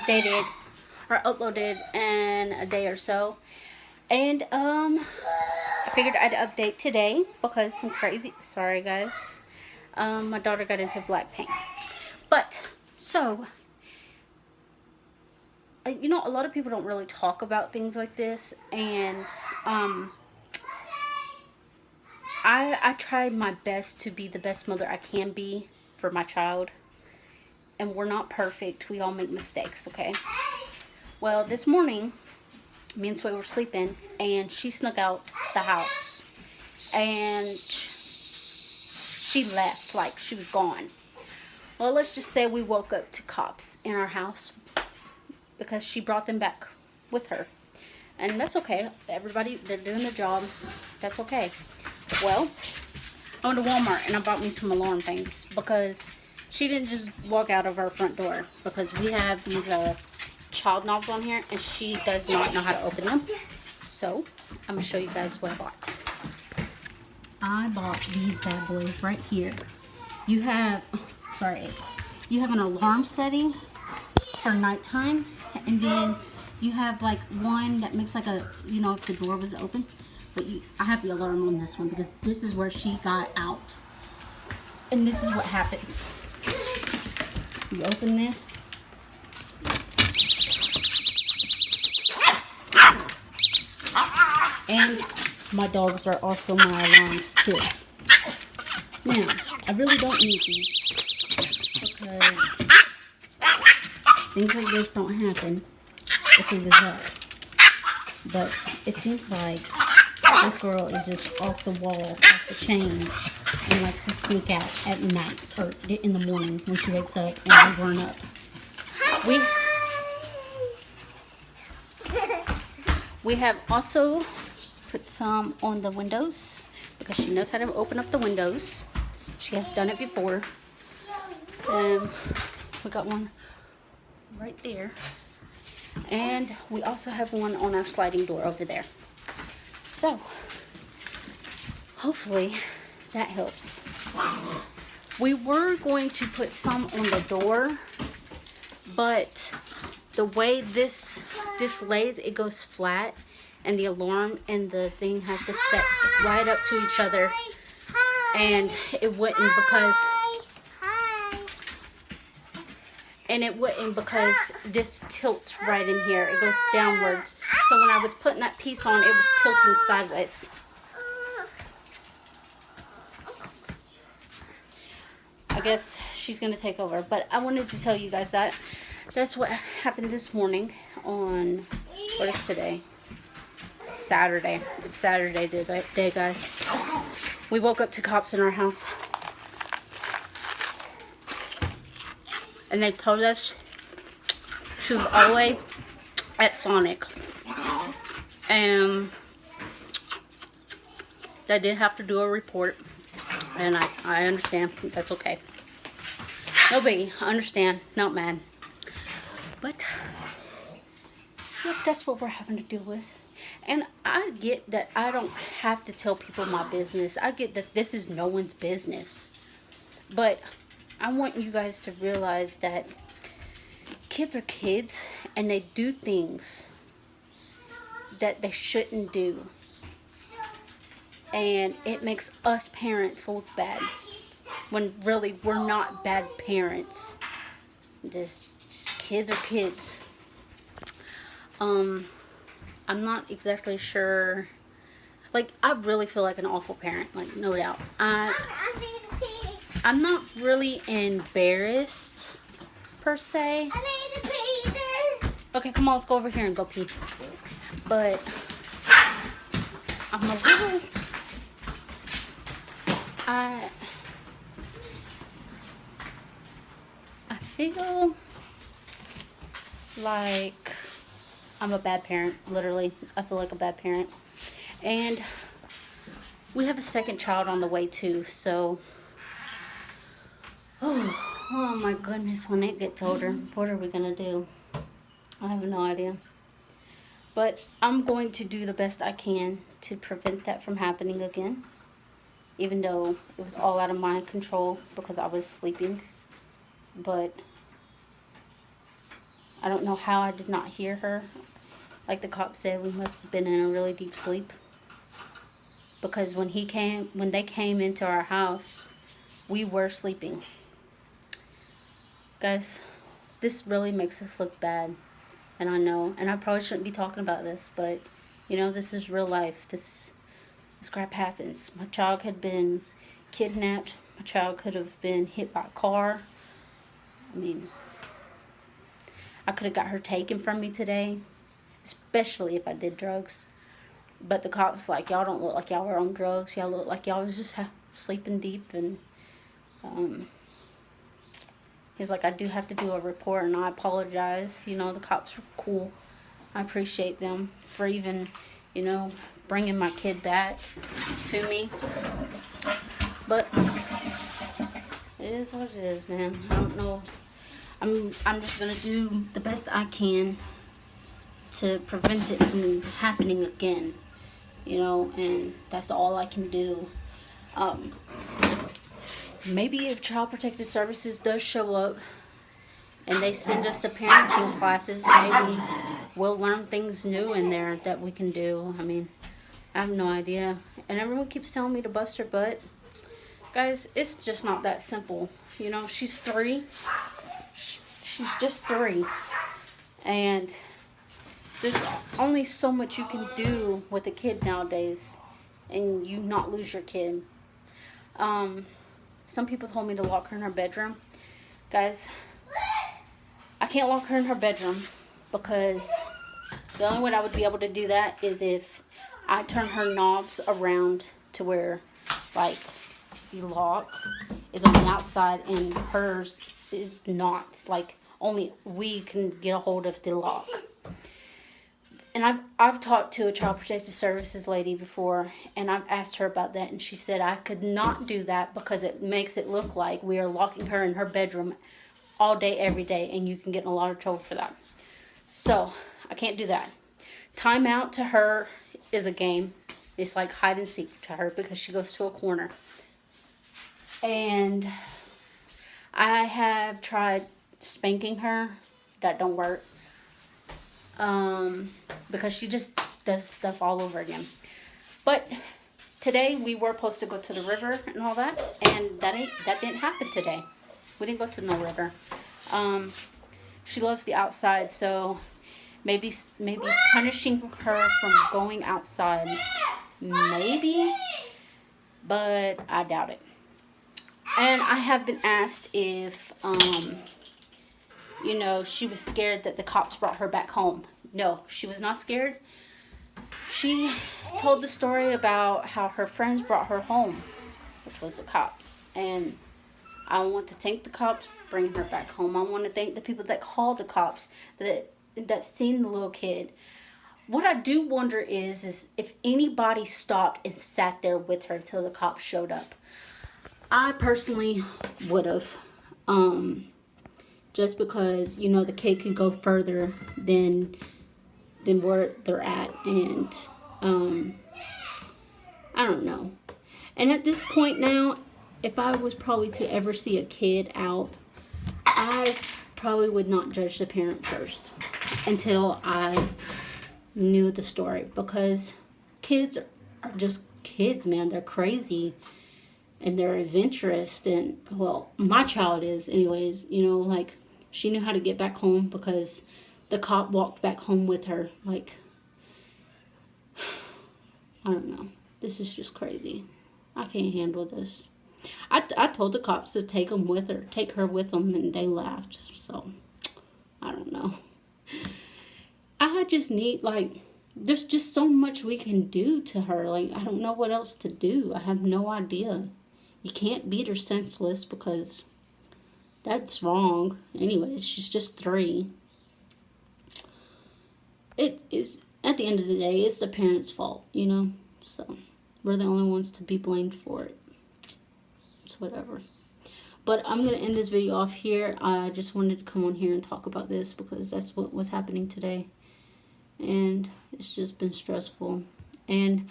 updated or uploaded in a day or so. And I figured I'd update today because some crazy, sorry guys, my daughter got into black paint. But so you know, a lot of people don't really talk about things like this, and I try my best to be the best mother I can be for my child. And we're not perfect. We all make mistakes, okay? Well, this morning, me and Sway were sleeping, and she snuck out the house. And she left, like she was gone. Well, let's just say we woke up to cops in our house because she brought them back with her. And that's okay. Everybody, they're doing their job. That's okay. Well, I went to Walmart and I bought me some alarm things because she didn't just walk out of our front door, because we have these child knobs on here and she does not know how to open them. So I'm going to show you guys what I bought. I bought these bad boys right here. You have, you have an alarm setting for nighttime, and then you have like one that makes like a, you know, if the door was open. But I have the alarm on this one because this is where she got out. And this is what happens. You open this. And my dogs are also my alarms too. Now, I really don't need these because things like this don't happen if it was up. But it seems like this girl is just off the wall, off the chain, and likes to sneak out at night or in the morning when she wakes up and we're grown up. We have also put some on the windows because she knows how to open up the windows. She has done it before. We got one right there. And we also have one on our sliding door over there. So, hopefully that helps. We were going to put some on the door, but the way this lays, it goes flat, and the alarm and the thing have to set right up to each other, and it wouldn't because this tilts right in here. It goes downwards. So when I was putting that piece on, it was tilting sideways. I guess she's going to take over. But I wanted to tell you guys that. That's what happened this morning on, what is today? Saturday. It's Saturday today, guys. We woke up to cops in our house. And they told us she was all the way at Sonic. And they did have to do a report. And I understand. That's okay. No biggie. I understand. Not mad. But yep, that's what we're having to deal with. And I get that I don't have to tell people my business. I get that this is no one's business. But I want you guys to realize that kids are kids and they do things that they shouldn't do. And it makes us parents look bad when really we're not bad parents. Just kids are kids. I'm not exactly sure. Like, I really feel like an awful parent, like, no doubt. I'm not really embarrassed, per se. Okay, come on, let's go over here and go pee. But I'm a little... I feel like I'm a bad parent, literally. I feel like a bad parent. And we have a second child on the way too, so... Oh my goodness, when it gets older, what are we going to do? I have no idea. But I'm going to do the best I can to prevent that from happening again. Even though it was all out of my control because I was sleeping. But I don't know how I did not hear her. Like the cop said, we must have been in a really deep sleep. Because when they came into our house, we were sleeping. Guys, this really makes us look bad. And I know, and I probably shouldn't be talking about this, but, you know, this is real life. This crap happens. My child had been kidnapped. My child could have been hit by a car. I mean, I could have got her taken from me today, especially if I did drugs. But the cop's like, y'all don't look like y'all were on drugs. Y'all look like y'all was just sleeping deep. And he's like, I do have to do a report, and I apologize. You know, the cops are cool. I appreciate them for even, you know, bringing my kid back to me. But it is what it is, man. I don't know. I'm just gonna do the best I can to prevent it from happening again. You know, and that's all I can do. Maybe if Child Protective Services does show up and they send us to parenting classes, maybe we'll learn things new in there that we can do. I mean, I have no idea. And everyone keeps telling me to bust her butt. Guys, it's just not that simple. You know, she's 3. She's just 3. And there's only so much you can do with a kid nowadays and you not lose your kid. Some people told me to lock her in her bedroom. Guys, I can't lock her in her bedroom because the only way I would be able to do that is if I turn her knobs around to where, like, the lock is on the outside and hers is not. Like, only we can get a hold of the lock. And I've talked to a Child Protective Services lady before, and I've asked her about that, and she said I could not do that because it makes it look like we are locking her in her bedroom all day, every day, and you can get in a lot of trouble for that. So, I can't do that. Timeout to her is a game. It's like hide and seek to her because she goes to a corner. And I have tried spanking her. That don't work. Because she just does stuff all over again. But today we were supposed to go to the river and all that, and that didn't happen today. We didn't go to no river. She loves the outside, so maybe punishing her from going outside, maybe, but I doubt it. And I have been asked if you know, she was scared that the cops brought her back home. No, she was not scared. She told the story about how her friends brought her home, which was the cops. And I want to thank the cops for bringing her back home. I want to thank the people that called the cops, that seen the little kid. What I do wonder is if anybody stopped and sat there with her till the cops showed up. I personally would have. Just because, you know, the kid could go further than where they're at. And, I don't know. And at this point now, if I was probably to ever see a kid out, I probably would not judge the parent first until I knew the story. Because kids are just kids, man. They're crazy. And they're adventurous. And, well, my child is anyways, you know, like, she knew how to get back home because the cop walked back home with her. Like, I don't know. This is just crazy. I can't handle this. I told the cops to take her with them, and they laughed. So, I don't know. I just need, like, there's just so much we can do to her. Like, I don't know what else to do. I have no idea. You can't beat her senseless because that's wrong. Anyways, she's just 3. It is, at the end of the day, it's the parents' fault, you know? So, we're the only ones to be blamed for it. It's whatever. But I'm going to end this video off here. I just wanted to come on here and talk about this because that's what was happening today. And it's just been stressful. And,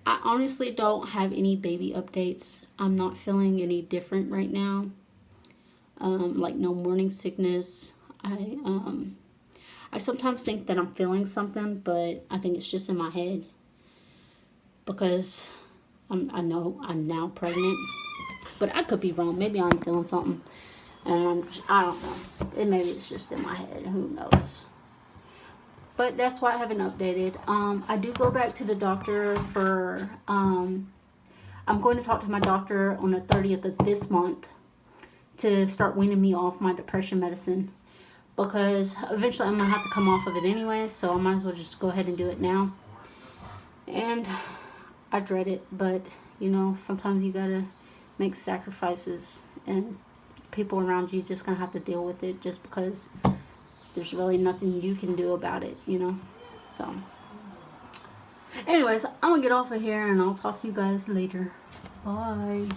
I honestly don't have any baby updates. I'm not feeling any different right now. Like no morning sickness. I sometimes think that I'm feeling something, but I think it's just in my head because I know I'm now pregnant, but I could be wrong. Maybe I'm feeling something, and I don't know. Maybe it's just in my head. Who knows? But that's why I haven't updated. I do go back to the doctor for. I'm going to talk to my doctor on the 30th of this month to start weaning me off my depression medicine, because eventually I'm going to have to come off of it anyway, so I might as well just go ahead and do it now. And I dread it, but you know, sometimes you gotta make sacrifices, and people around you just gonna have to deal with it just because there's really nothing you can do about it, you know. So anyways, I'm gonna get off of here and I'll talk to you guys later. Bye.